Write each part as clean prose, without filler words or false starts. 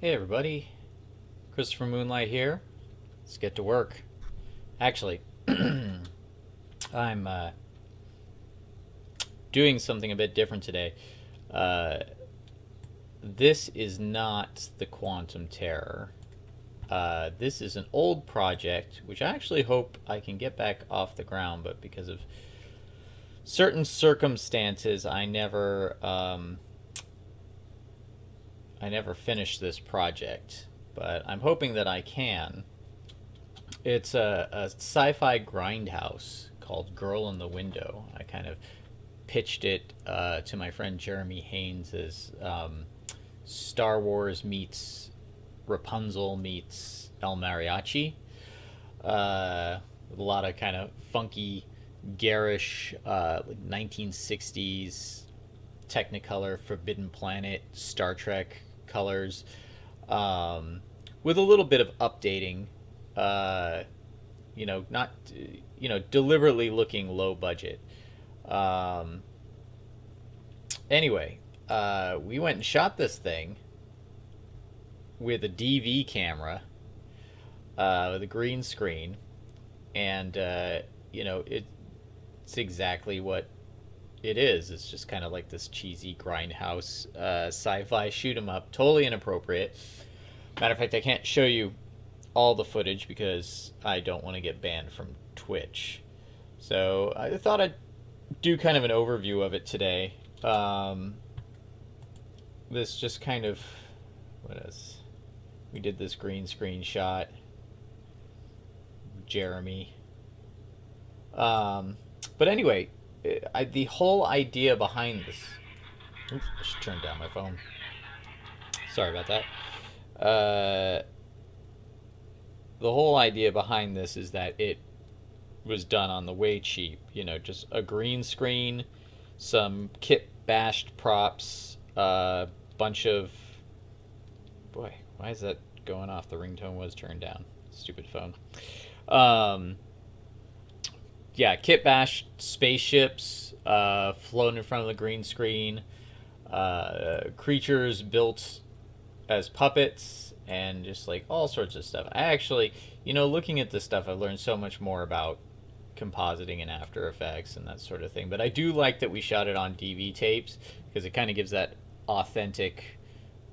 Hey everybody, Christopher Moonlight here. Let's get to work. Actually, I'm doing something a bit different today. Uh, this is not the Quantum Terror. This is an old project, which I actually hope I can get back off the ground, but because of certain circumstances, I never finished this project. But I'm hoping that I can. It's a sci-fi grindhouse called Girl in the Window. I kind of pitched it to my friend Jeremy Haynes as Star Wars meets Rapunzel meets El Mariachi. With a lot of kind of funky, garish, like 1960s Technicolor, Forbidden Planet, Star Trek colors, with a little bit of updating. Not deliberately looking low budget. Anyway, we went and shot this thing with a DV camera, with a green screen, and it's exactly what it is. It's just kind of like this cheesy grindhouse sci-fi shoot 'em up, totally inappropriate. Matter of fact, I can't show you all the footage because I don't want to get banned from Twitch. So I thought I'd do kind of an overview of it today. This just kind of, we did this green screen shot, Jeremy. But anyway, the whole idea behind this. Oops, I should turn down my phone. Sorry about that. The whole idea behind this is that it was done on the way cheap. Just a green screen, some kit bashed props, a bunch of. Boy, why is that going off? The ringtone was turned down. Stupid phone. Yeah, kit bashed spaceships floating in front of the green screen, creatures built as puppets, and just like all sorts of stuff. I actually, looking at this stuff, I've learned so much more about compositing and After Effects and that sort of thing. But I do like that we shot it on DV tapes because it kind of gives that authentic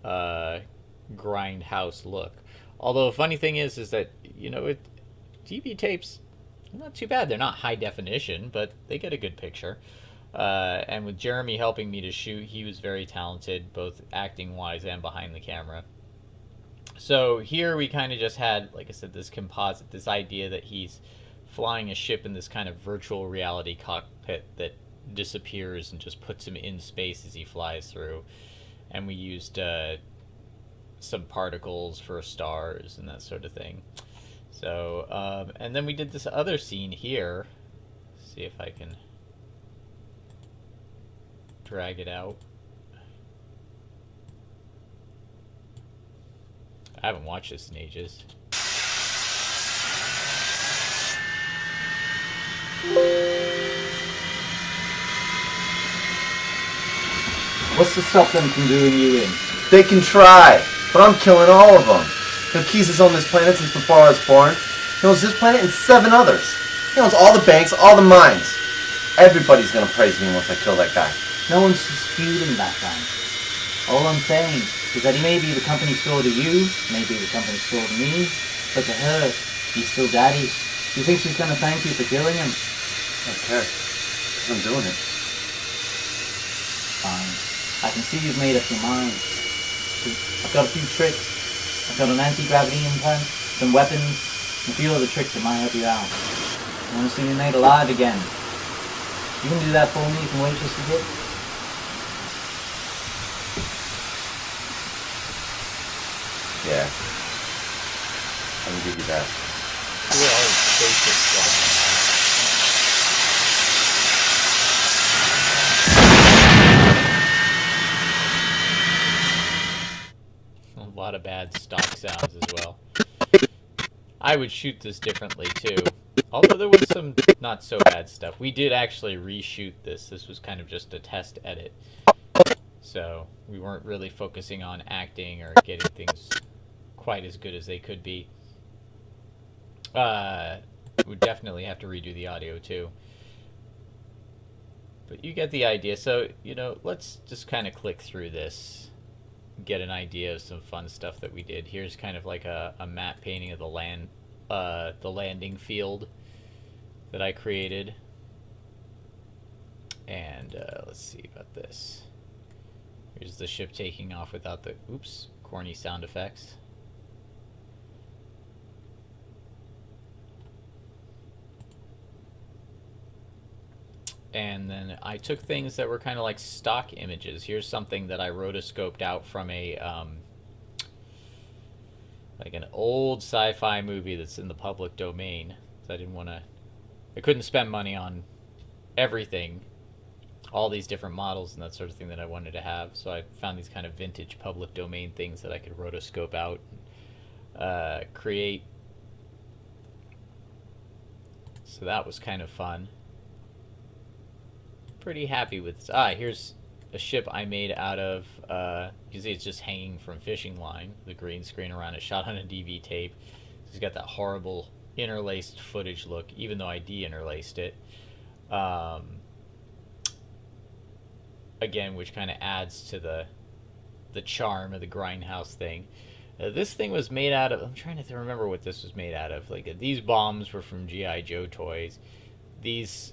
grindhouse look. Although, the funny thing is that, DV tapes, not too bad. They're not high definition, but they get a good picture. And with Jeremy helping me to shoot, he was very talented, both acting-wise and behind the camera. So here we kind of just had, like I said, this composite, this idea that he's flying a ship in this kind of virtual reality cockpit that disappears and just puts him in space as he flies through. And we used some particles for stars and that sort of thing. So, and then we did this other scene here. Let's see if I can drag it out. I haven't watched this in ages. What's to stop them from doing you in? They can try, but I'm killing all of them. Keys is on this planet since before I was born. He owns this planet and 7 others. He owns all the banks, all the mines. Everybody's gonna praise me once I kill that guy. No one's disputing that, man. All I'm saying is that he may be the company store to you, maybe the company store to me, but to her, he's still daddy. Do you think she's gonna thank you for killing him? Okay, 'cause I'm doing it. Fine. I can see you've made up your mind. I've got a few tricks. I've got an anti-gravity implant, some weapons, and a few other tricks that might help you out. I want to see me made alive again. You can do that for me, you can wait just a bit. Yeah. I can give you that. Well, basic stuff. A lot of bad stock sounds as well. I would shoot this differently too. Although there was some not so bad stuff. We did actually reshoot this. This was kind of just a test edit. So we weren't really focusing on acting or getting things quite as good as they could be. We'd definitely have to redo the audio too. But you get the idea. So, let's just kind of click through this, get an idea of some fun stuff that we did. Here's kind of like a map painting of the landing field that I created. And let's see about this. Here's the ship taking off without the, corny sound effects. And then I took things that were kind of like stock images. Here's something that I rotoscoped out from a like an old sci-fi movie that's in the public domain. So I couldn't spend money on everything, all these different models and that sort of thing that I wanted to have. So I found these kind of vintage public domain things that I could rotoscope out, create. So that was kind of fun. Pretty happy with this. Here's a ship I made out of, you can see it's just hanging from fishing line, the green screen around it, shot on a DV tape. It's got that horrible interlaced footage look, even though I de-interlaced it. Again, which kind of adds to the charm of the grindhouse thing. This thing was made out of, I'm trying to remember what this was made out of. Like, these bombs were from G.I. Joe toys. These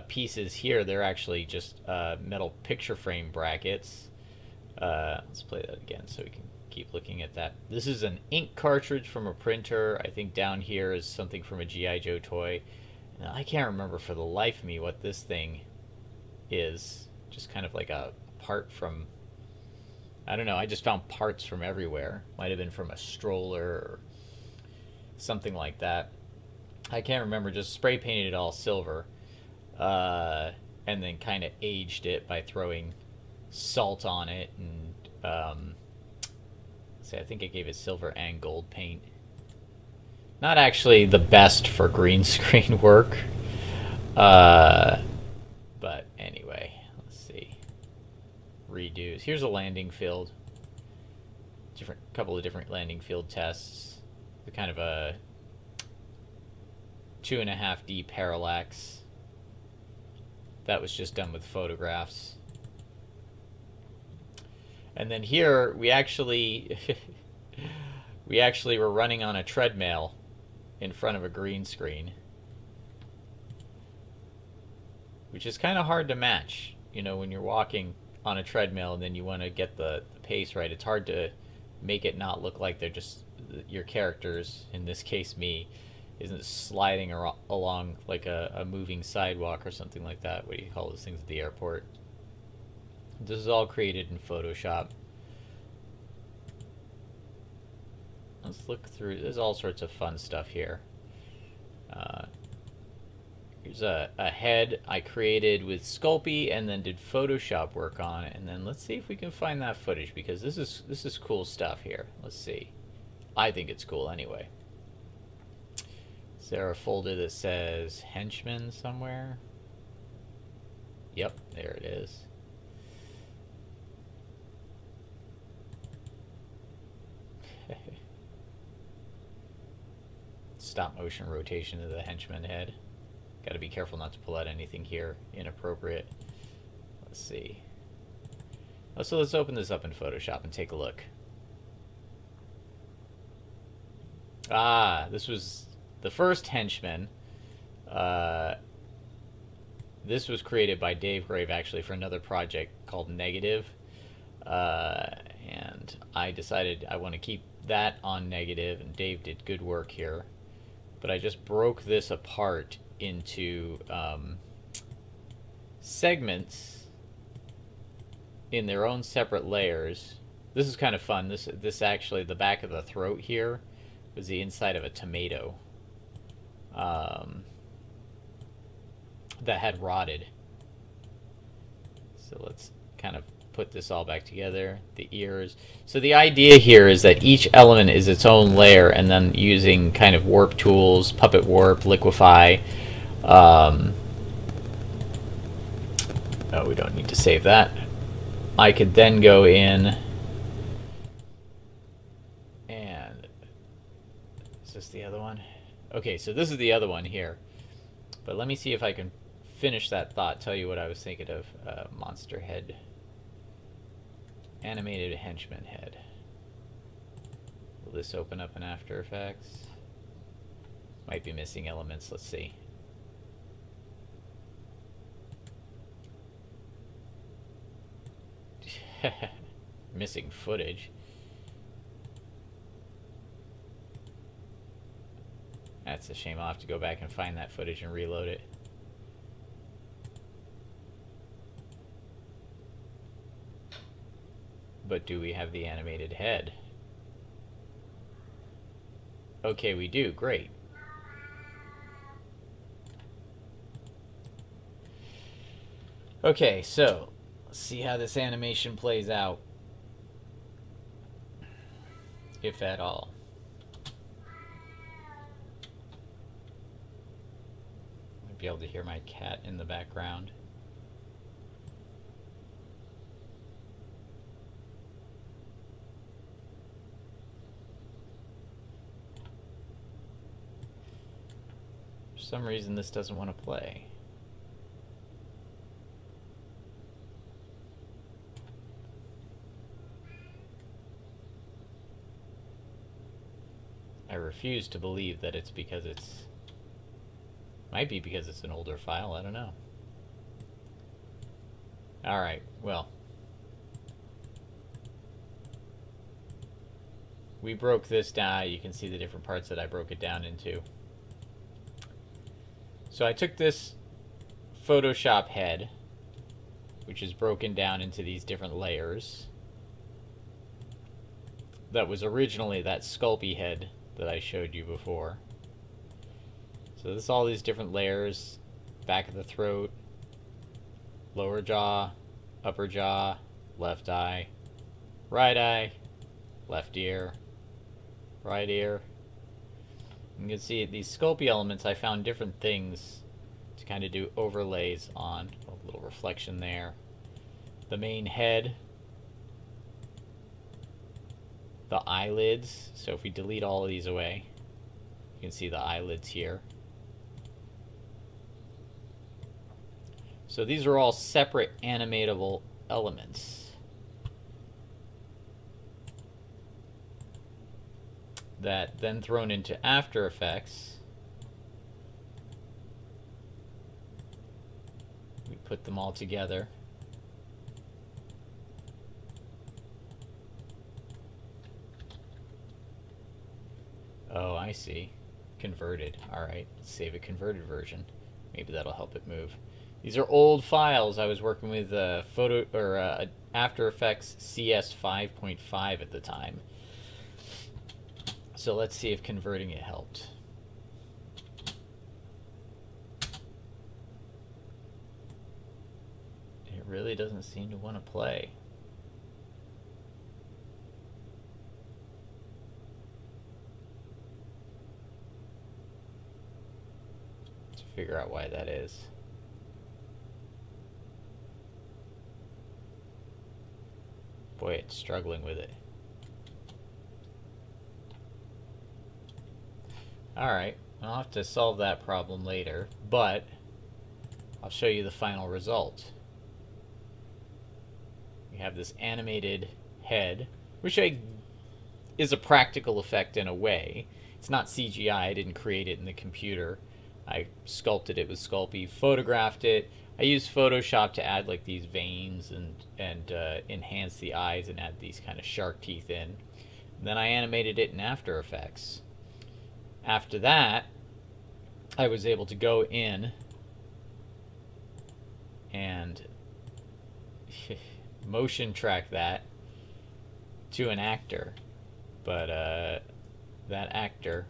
pieces here, they're actually just metal picture frame brackets. Let's play that again so we can keep looking at that. This is an ink cartridge from a printer. I think down here is something from a G.I. Joe toy. Now, I can't remember for the life of me what this thing is. Just kind of like a part from, I don't know, I just found parts from everywhere. Might have been from a stroller or something like that. I can't remember, just spray painted it all silver, and then kind of aged it by throwing salt on it, and I think I gave it silver and gold paint. Not actually the best for green screen work, but anyway, let's see. Redos. Here's a landing field. Couple of different landing field tests. The kind of a 2.5D parallax. That was just done with photographs. And then here we actually were running on a treadmill in front of a green screen, which is kind of hard to match. When you're walking on a treadmill and then you want to get the pace right, it's hard to make it not look like they're just your characters, in this case me, isn't sliding along like a moving sidewalk or something like that. What do you call those things at the airport? This is all created in Photoshop. Let's look through. There's all sorts of fun stuff here. Here's a head I created with Sculpey and then did Photoshop work on it. And then let's see if we can find that footage, because this is cool stuff here. Let's see. I think it's cool anyway. Is there a folder that says Henchmen somewhere? Yep, there it is. Stop motion rotation of the henchman head. Got to be careful not to pull out anything here inappropriate. Let's see. So let's open this up in Photoshop and take a look. This was the first henchman. This was created by Dave Grave, actually, for another project called Negative. And I decided I want to keep that on Negative, and Dave did good work here. But I just broke this apart into segments in their own separate layers. This is kind of fun. This actually, the back of the throat here was the inside of a tomato that had rotted. So let's kind of put this all back together. The ears. So the idea here is that each element is its own layer, and then using kind of warp tools, puppet warp, liquefy. Oh, we don't need to save that. I could then go in and... Is this the other one? Okay, so this is the other one here. But let me see if I can finish that thought, tell you what I was thinking of. Monster head. Animated henchman head. Will this open up in After Effects? Might be missing elements, let's see. Missing footage. That's a shame. I'll have to go back and find that footage and reload it. But do we have the animated head? Okay, we do. Great. Okay, so let's see how this animation plays out, if at all. Might be able to hear my cat in the background. For some reason, this doesn't want to play. I refuse to believe that it's because it's... Might be because it's an older file, I don't know. Alright, well. We broke this down. You can see the different parts that I broke it down into. So I took this Photoshop head, which is broken down into these different layers. That was originally that Sculpey head that I showed you before. So this is all these different layers. Back of the throat, lower jaw, upper jaw, left eye, left ear, right ear. You can see these Sculpey elements, I found different things to kind of do overlays on. A little reflection there. The main head. The eyelids. So if we delete all of these away, you can see the eyelids here. So these are all separate animatable elements that then thrown into After Effects, we put them all together. Oh, I see. Converted. Alright, let's save a converted version. Maybe that'll help it move. These are old files. I was working with After Effects CS 5.5 at the time. So let's see if converting it helped. It really doesn't seem to want to play. Let's figure out why that is. Boy, it's struggling with it. Alright, I'll have to solve that problem later, but I'll show you the final result. We have this animated head, which is a practical effect in a way. It's not CGI, I didn't create it in the computer. I sculpted it with Sculpey, photographed it. I used Photoshop to add like these veins and enhance the eyes and add these kind of shark teeth in. And then I animated it in After Effects. After that, I was able to go in and motion track that to an actor. But that actor...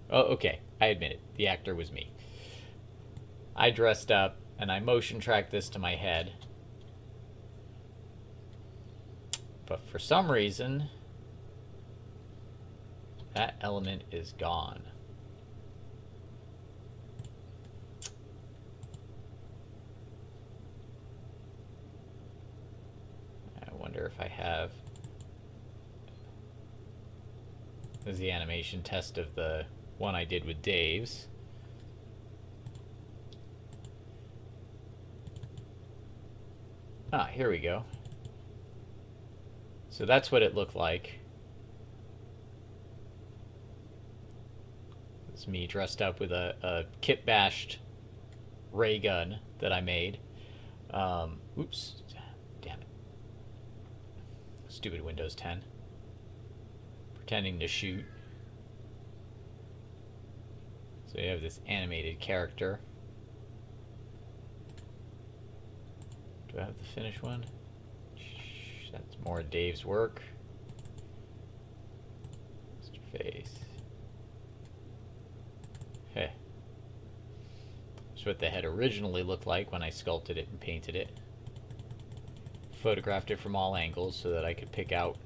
Oh, okay, I admit it. The actor was me. I dressed up and I motion tracked this to my head. But for some reason, that element is gone. I wonder if I have... This is the animation test of the one I did with Dave's. Ah, here we go. So that's what it looked like. It's me dressed up with a kit-bashed ray gun that I made. Oops. Damn it. Stupid Windows 10. Pretending to shoot. So you have this animated character. Do I have the finished one? That's more Dave's work. Mr. Face. Heh. That's what the head originally looked like when I sculpted it and painted it. Photographed it from all angles so that I could pick out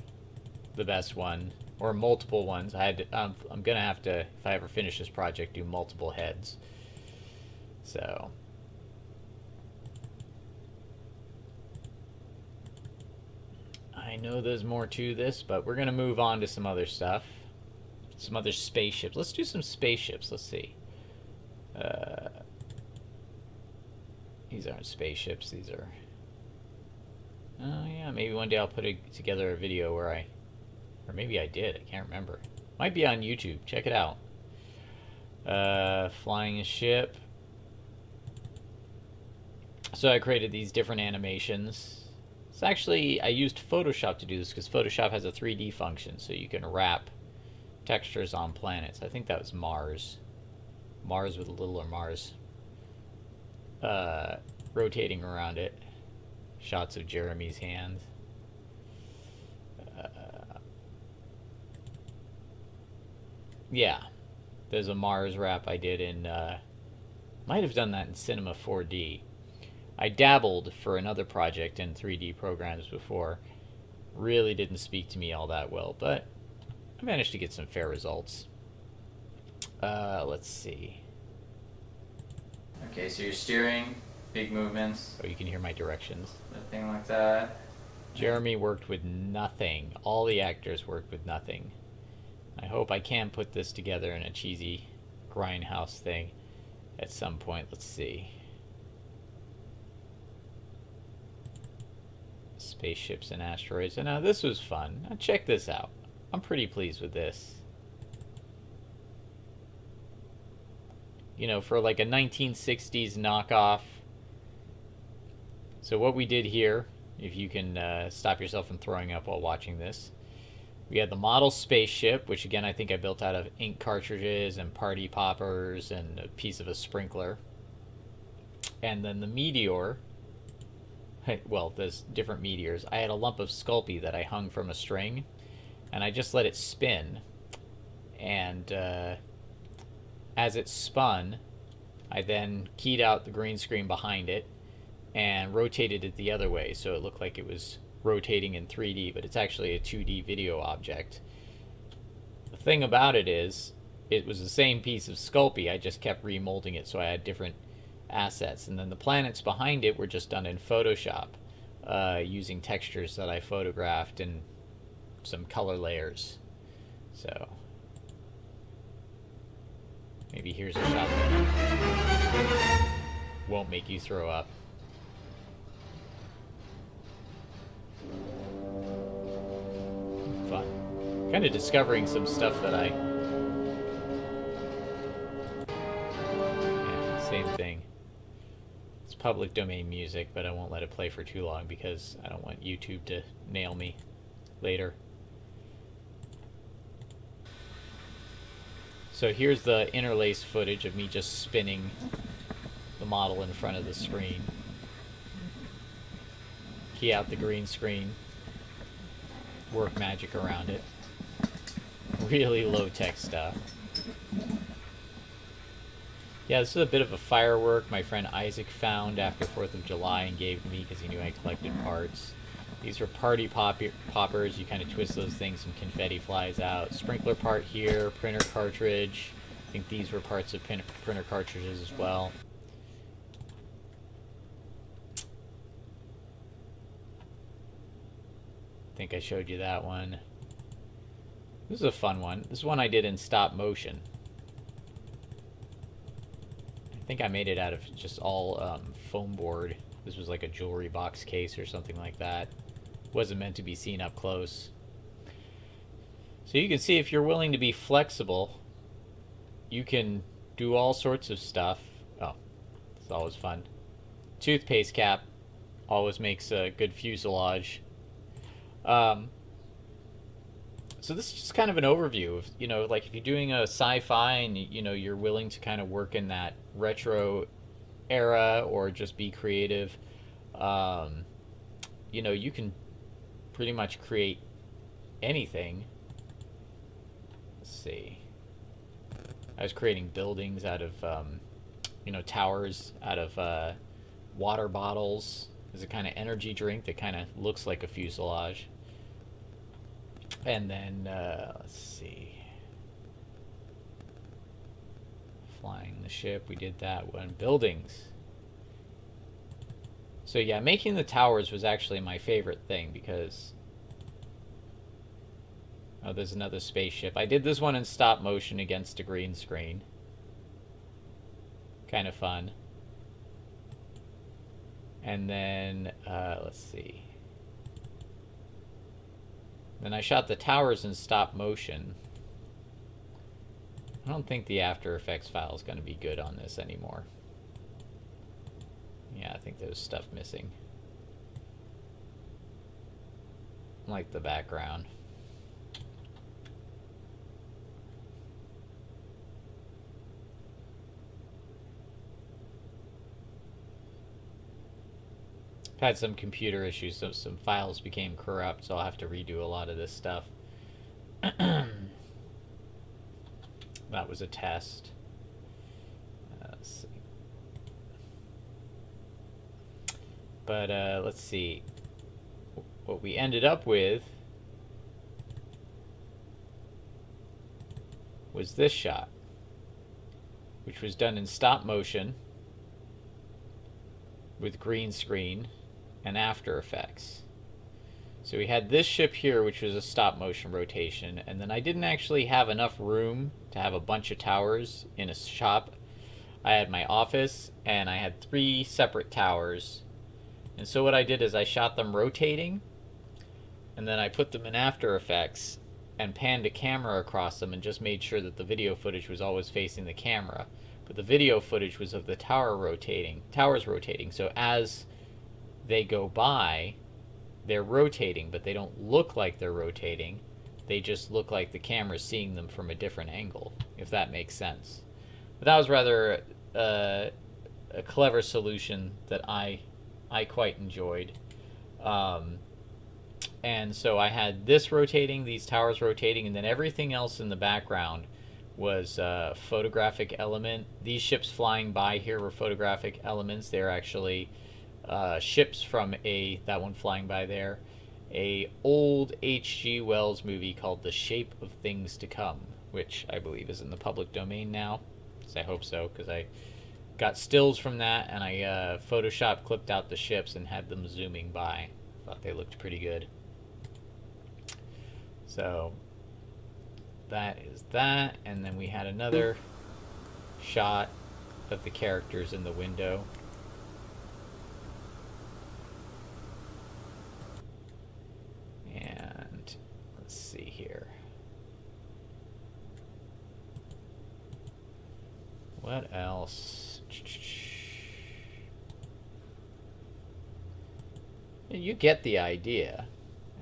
the best one, or multiple ones. I had to, I'm gonna have to, if I ever finish this project, do multiple heads. So I know there's more to this, but we're gonna move on to some other stuff, some other spaceships. Let's do some spaceships. Let's see. These aren't spaceships. These are. Oh yeah, maybe one day I'll put together a video where I, or maybe I did. I can't remember. Might be on YouTube. Check it out. Flying a ship. So I created these different animations. It's actually, I used Photoshop to do this because Photoshop has a 3D function, so you can wrap textures on planets. I think that was Mars. Mars with a littler Mars. Rotating around it. Shots of Jeremy's hands. Yeah. There's a Mars wrap I did in, might have done that in Cinema 4D. I dabbled for another project in 3D programs before. Really didn't speak to me all that well, but I managed to get some fair results. Let's see. Okay, so you're steering, big movements. Oh, you can hear my directions. A thing like that. Jeremy worked with nothing. All the actors worked with nothing. I hope I can put this together in a cheesy grindhouse thing at some point. Let's see. Spaceships and asteroids. And now this was fun. Now check this out. I'm pretty pleased with this. You know, for like a 1960s knockoff. So what we did here, if you can stop yourself from throwing up while watching this, we had the model spaceship, which again I think I built out of ink cartridges and party poppers and a piece of a sprinkler. And then the meteor, well, there's different meteors. I had a lump of Sculpey that I hung from a string, and I just let it spin. And as it spun, I then keyed out the green screen behind it and rotated it the other way, so it looked like it was rotating in 3D, but it's actually a 2D video object. The thing about it is, it was the same piece of Sculpey, I just kept remolding it so I had different assets, and then the planets behind it were just done in Photoshop, using textures that I photographed and some color layers. So maybe here's a shot that won't make you throw up. Fun. Kind of discovering some stuff that I... Yeah, same thing. It's public domain music, but I won't let it play for too long because I don't want YouTube to nail me later. So here's the interlace footage of me just spinning the model in front of the screen. Key out the green screen. Work magic around it. Really low-tech stuff. Yeah, this is a bit of a firework my friend Isaac found after 4th of July and gave to me because he knew I collected parts. These are party poppers. You kind of twist those things and confetti flies out. Sprinkler part here, printer cartridge. I think these were parts of printer cartridges as well. I think I showed you that one. This is a fun one. This is one I did in stop motion. I think I made it out of just all foam board. This was like a jewelry box case or something like that. Wasn't meant to be seen up close. So you can see if you're willing to be flexible, you can do all sorts of stuff. Oh, it's always fun. Toothpaste cap always makes a good fuselage. So this is just kind of an overview of, you know, like if you're doing a sci-fi and, you know, you're willing to kind of work in that retro era or just be creative, you know, you can pretty much create anything. Let's see. I was creating buildings out of, you know, towers out of water bottles. There's a kind of energy drink that kind of looks like a fuselage. And then, let's see. Flying the ship, we did that one. Buildings. So yeah, making the towers was actually my favorite thing because... Oh, there's another spaceship. I did this one in stop motion against a green screen. Kind of fun. And then, let's see. Then I shot the towers in stop motion. I don't think the After Effects file is going to be good on this anymore. Yeah, I think there's stuff missing. Like the background. Had some computer issues, so some files became corrupt, so I'll have to redo a lot of this stuff. That was a test. Let's see. But let's see. What we ended up with was this shot, which was done in stop motion with green screen and After Effects. So we had this ship here, which was a stop motion rotation, and then I didn't actually have enough room to have a bunch of towers in a shop. I had my office and I had 3 separate towers, and so what I did is I shot them rotating, and then I put them in After Effects and panned a camera across them and just made sure that the video footage was always facing the camera, but the video footage was of the towers rotating. So as they go by, they're rotating, but they don't look like they're rotating. They just look like the camera's seeing them from a different angle, if that makes sense. But that was rather a clever solution that I quite enjoyed. And so I had this rotating, these towers rotating, and then everything else in the background was photographic element. These ships flying by here were photographic elements. They're actually ships from that one flying by there, a old H.G. Wells movie called The Shape of Things to Come, which I believe is in the public domain now. So I hope so, because I got stills from that and I Photoshop clipped out the ships and had them zooming by. Thought they looked pretty good. So that is that, and then we had another shot of the characters in the window. And let's see here. What else? You get the idea.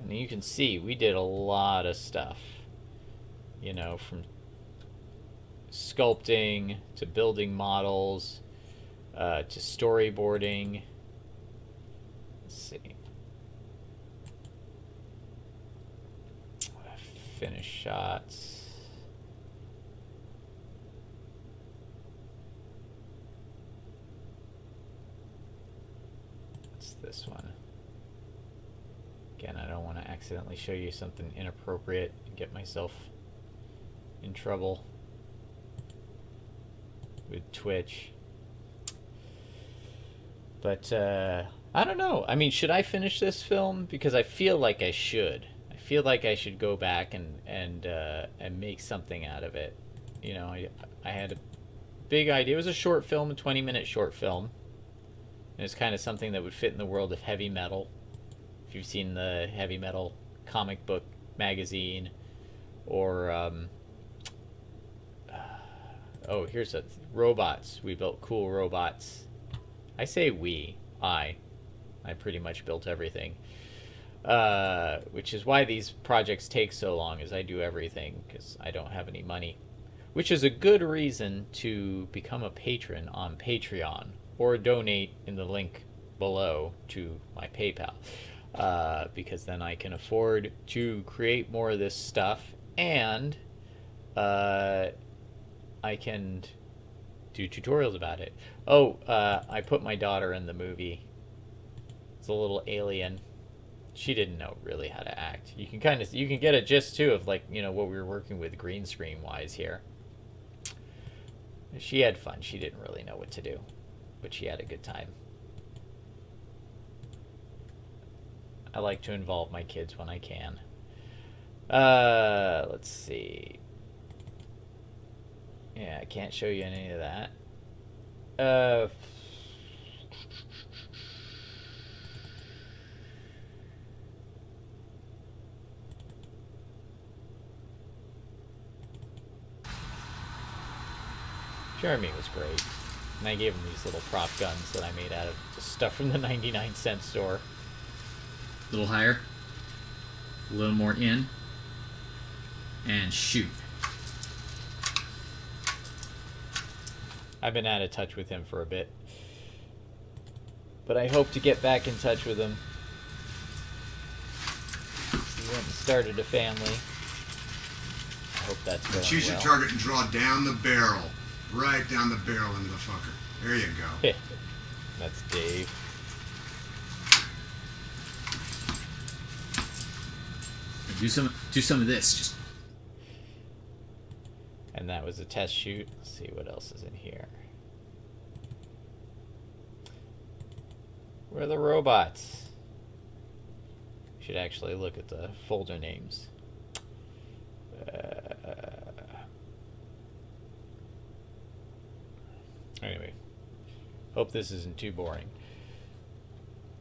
And you can see we did a lot of stuff. You know, from sculpting to building models to storyboarding. Let's see. Finish shots. What's this one? Again, I don't want to accidentally show you something inappropriate and get myself in trouble with Twitch. But I don't know. I mean, should I finish this film? Because I feel like I should. I feel like I should go back and make something out of it. You know, I had a big idea. It was a short film, a 20-minute short film. And it's kind of something that would fit in the world of heavy metal. If you've seen the heavy metal comic book magazine, or oh, here's a robots. We built cool robots. I say we. I pretty much built everything. Which is why these projects take so long, as I do everything, because I don't have any money. Which is a good reason to become a patron on Patreon, or donate in the link below to my PayPal. Because then I can afford to create more of this stuff, and I can do tutorials about it. Oh, I put my daughter in the movie. It's a little alien. She didn't know really how to act. You can get a gist too of, like, you know, what we were working with green screen wise here. She had fun. She didn't really know what to do, but she had a good time. I like to involve my kids when I can. Let's see. Yeah, I can't show you any of that. Jeremy was great. And I gave him these little prop guns that I made out of stuff from the 99-cent store. A little higher. A little more in. And shoot. I've been out of touch with him for a bit. But I hope to get back in touch with him. He went and started a family. I hope that's going well. Choose your target and draw down the barrel. Right down the barrel into the fucker. There you go. That's Dave. Do some of this. Just. And that was a test shoot. Let's see what else is in here. Where are the robots? Should actually look at the folder names. Anyway, hope this isn't too boring.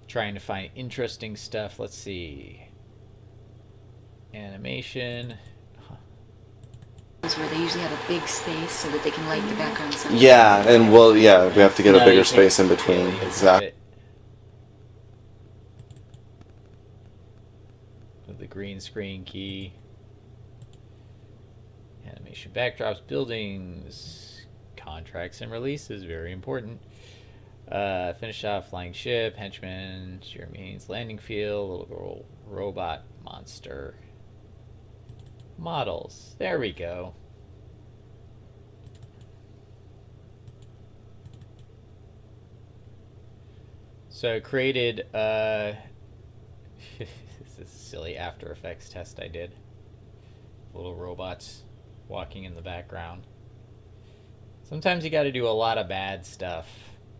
Trying to find interesting stuff. Let's see. Animation. Where they usually have a big space so that they can light the background sun. Yeah, and we have to get a No, bigger you space in can't. between. Yeah, Exactly. With the green screen key. Animation backdrops, buildings, contracts and releases, very important. Finish off flying ship, henchman, Jeremy Haynes landing field, little girl robot monster. Models. There we go. So I created this is a silly After Effects test I did. Little robots walking in the background. Sometimes you got to do a lot of bad stuff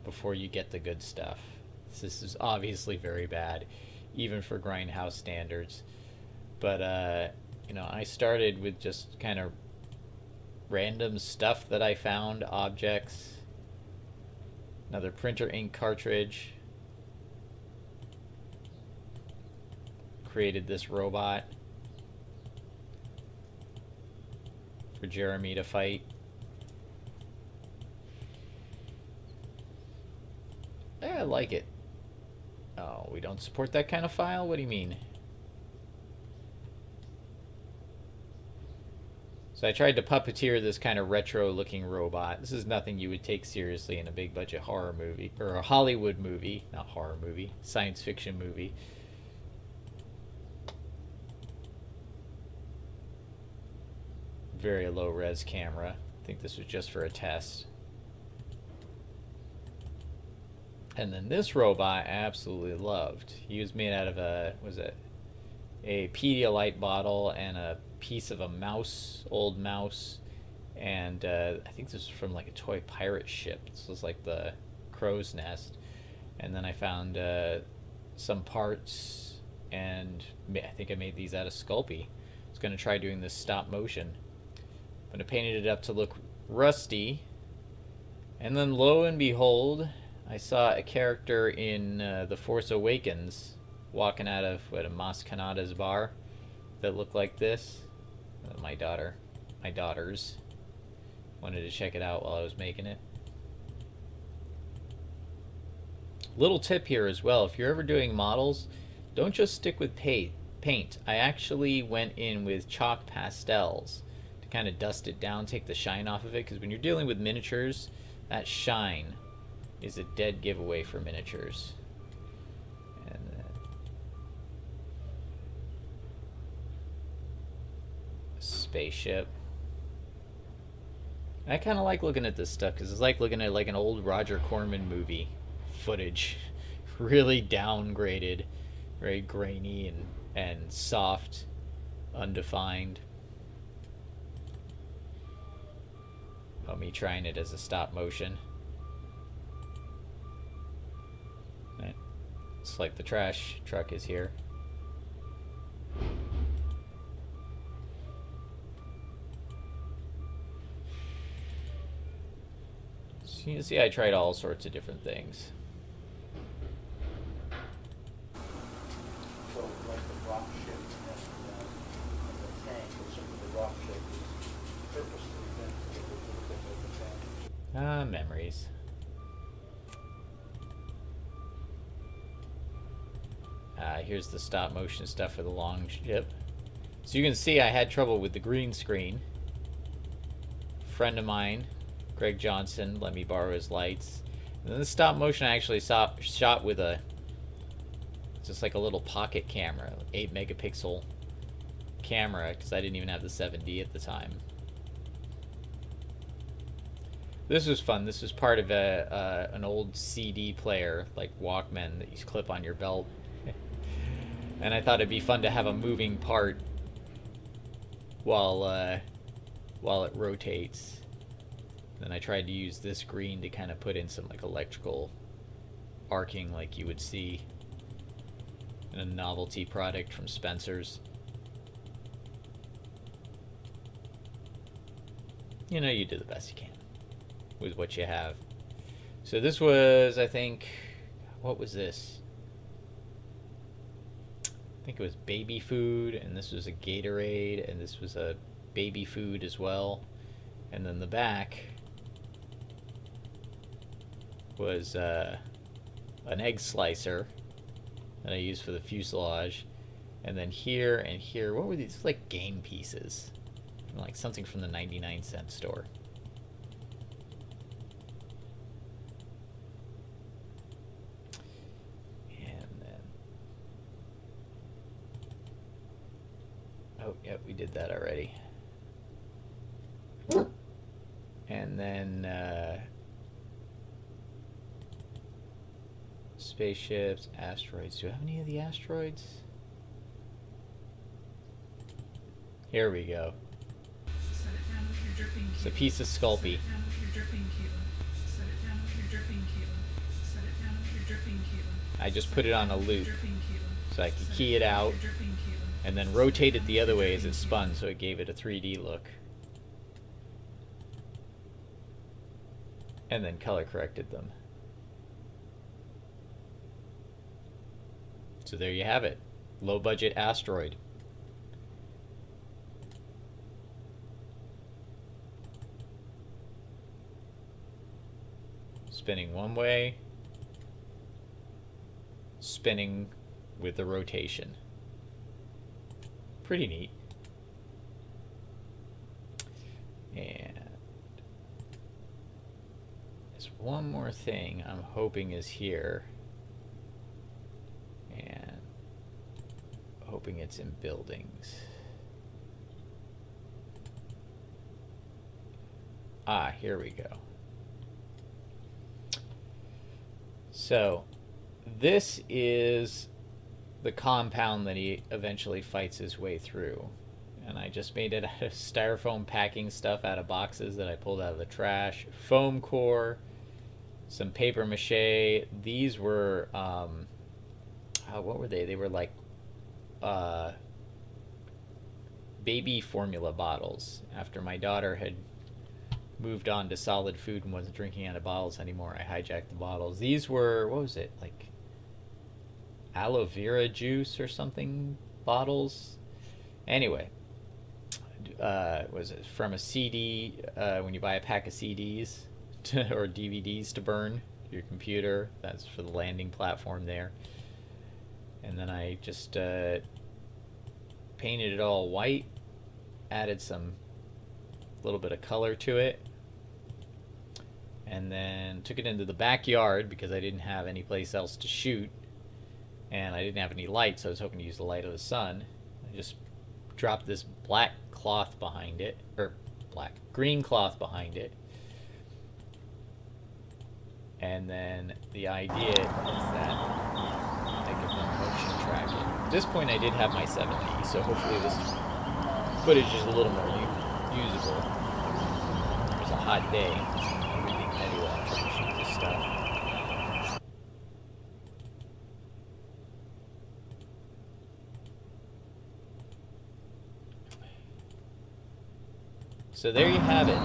before you get the good stuff. This is obviously very bad, even for Grindhouse standards. But you know, I started with just kind of random stuff that I found, objects, another printer ink cartridge, created this robot for Jeremy to fight. Yeah, I like it. Oh, we don't support that kind of file? What do you mean? So I tried to puppeteer this kind of retro-looking robot. This is nothing you would take seriously in a big-budget horror movie, or a Hollywood movie, not horror movie, science fiction movie. Very low-res camera. I think this was just for a test. And then this robot I absolutely loved. He was made out of a Pedialyte bottle and a piece of a mouse, old mouse, and I think this was from like a toy pirate ship. This was like the crow's nest, And then I found some parts, and I think I made these out of Sculpey. I was going to try doing this stop motion, but I painted it up to look rusty. And then lo and behold, I saw a character in The Force Awakens walking out of a Mas Kanata's bar that looked like this. My daughters wanted to check it out while I was making it. Little tip here as well, if you're ever doing models, don't just stick with paint. I actually went in with chalk pastels to kind of dust it down, take the shine off of it, because when you're dealing with miniatures, that shine is a dead giveaway for miniatures. And then spaceship. I kind of like looking at this stuff because it's like looking at like an old Roger Corman movie footage. Really downgraded, very grainy and soft, undefined. Oh, me trying it as a stop motion. Right. It's like the trash truck is here. So you can see I tried all sorts of different things. So, like the rock ship and the tank, or some of the rock ship is purposely meant to look a little bit like the tank. Ah, memories. Here's the stop motion stuff for the long ship. So you can see I had trouble with the green screen. A friend of mine, Greg Johnson, let me borrow his lights. And then the stop motion I actually shot with just like a little pocket camera, 8 megapixel camera, because I didn't even have the 7D at the time. This was fun. This was part of an old CD player, like Walkman, that you clip on your belt. And I thought it'd be fun to have a moving part while it rotates. Then I tried to use this green to kind of put in some like electrical arcing like you would see in a novelty product from Spencer's. You know, you do the best you can with what you have. So this was, I think, what was this? I think it was baby food, and this was a Gatorade, and this was a baby food as well. And then the back was an egg slicer that I used for the fuselage. And then here and here, what were these? Like game pieces. Like something from the 99-cent store. Oh, yep, we did that already. And then spaceships, asteroids. Do I have any of the asteroids? Here we go. It's a piece of Sculpey. I just put it on a loop so I could key it out and then rotate it the other way as it spun, so it gave it a 3D look. And then color corrected them. So there you have it. Low budget asteroid. Spinning one way, spinning with the rotation. Pretty neat. And there's one more thing I'm hoping is here. And hoping it's in buildings. Ah, here we go. So, this is the compound that he eventually fights his way through. And I just made it out of styrofoam packing stuff out of boxes that I pulled out of the trash. Foam core, some paper mache. These were, what were they? They were like baby formula bottles. After my daughter had moved on to solid food and wasn't drinking out of bottles anymore, I hijacked the bottles. These were, what was it, like aloe vera juice or something bottles? Anyway, was it from a CD, when you buy a pack of CDs or DVDs to burn your computer? That's for the landing platform there. And then I just painted it all white, added some little bit of color to it, and then took it into the backyard because I didn't have any place else to shoot, and I didn't have any light, so I was hoping to use the light of the sun. I just dropped this black cloth behind it, or green cloth behind it, and then the idea is that I could motion track it. At this point I did have my 7D, so hopefully this footage is a little more usable. It was a hot day. I'm really heavy while I'm trying to shoot this stuff. So there you have it.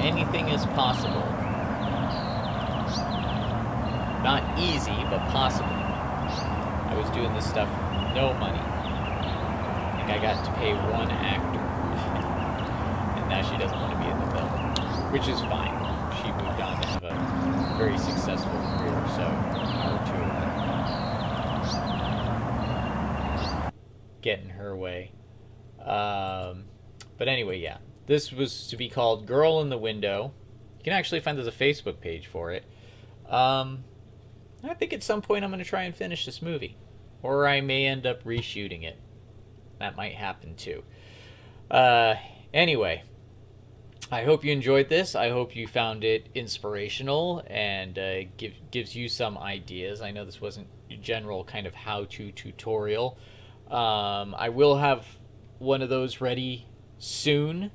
Anything is possible. Not easy, but possible. I was doing this stuff for no money. I think I got to pay one actor. And now she doesn't want to be in the film. Which is fine. She moved on to have a very successful career, so power to her. Getting her way. But anyway, yeah. This was to be called Girl in the Window. You can actually find there's a Facebook page for it. I think at some point I'm going to try and finish this movie. Or I may end up reshooting it. That might happen too. Anyway, I hope you enjoyed this. I hope you found it inspirational and gives you some ideas. I know this wasn't a general kind of how-to tutorial. I will have one of those ready soon.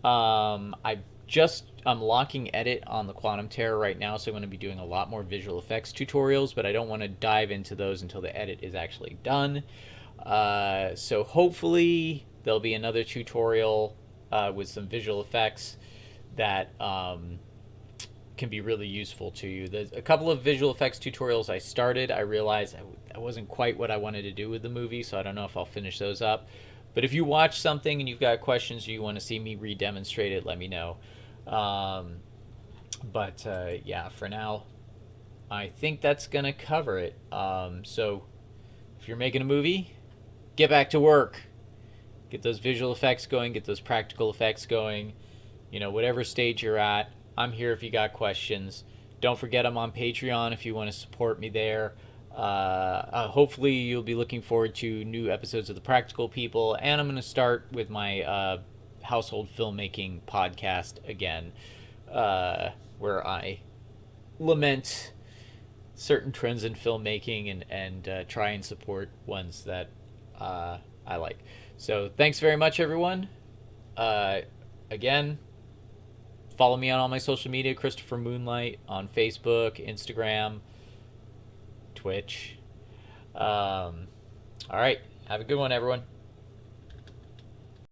I'm locking edit on the Quantum Terror right now, so I'm going to be doing a lot more visual effects tutorials, but I don't want to dive into those until the edit is actually done. So hopefully there'll be another tutorial with some visual effects that can be really useful to you. There's a couple of visual effects tutorials I started. I realized that wasn't quite what I wanted to do with the movie, so I don't know if I'll finish those up. But if you watch something and you've got questions or you want to see me re-demonstrate it, let me know. Yeah, for now, I think that's going to cover it. So if you're making a movie, get back to work. Get those visual effects going, get those practical effects going. You know, whatever stage you're at, I'm here if you got questions. Don't forget I'm on Patreon if you want to support me there. Hopefully you'll be looking forward to new episodes of The Practical People, and I'm going to start with my household filmmaking podcast again, where I lament certain trends in filmmaking and try and support ones that I like. So thanks very much, everyone. Again, follow me on all my social media, Christopher Moonlight, on Facebook, Instagram, Twitch. All right, have a good one, everyone.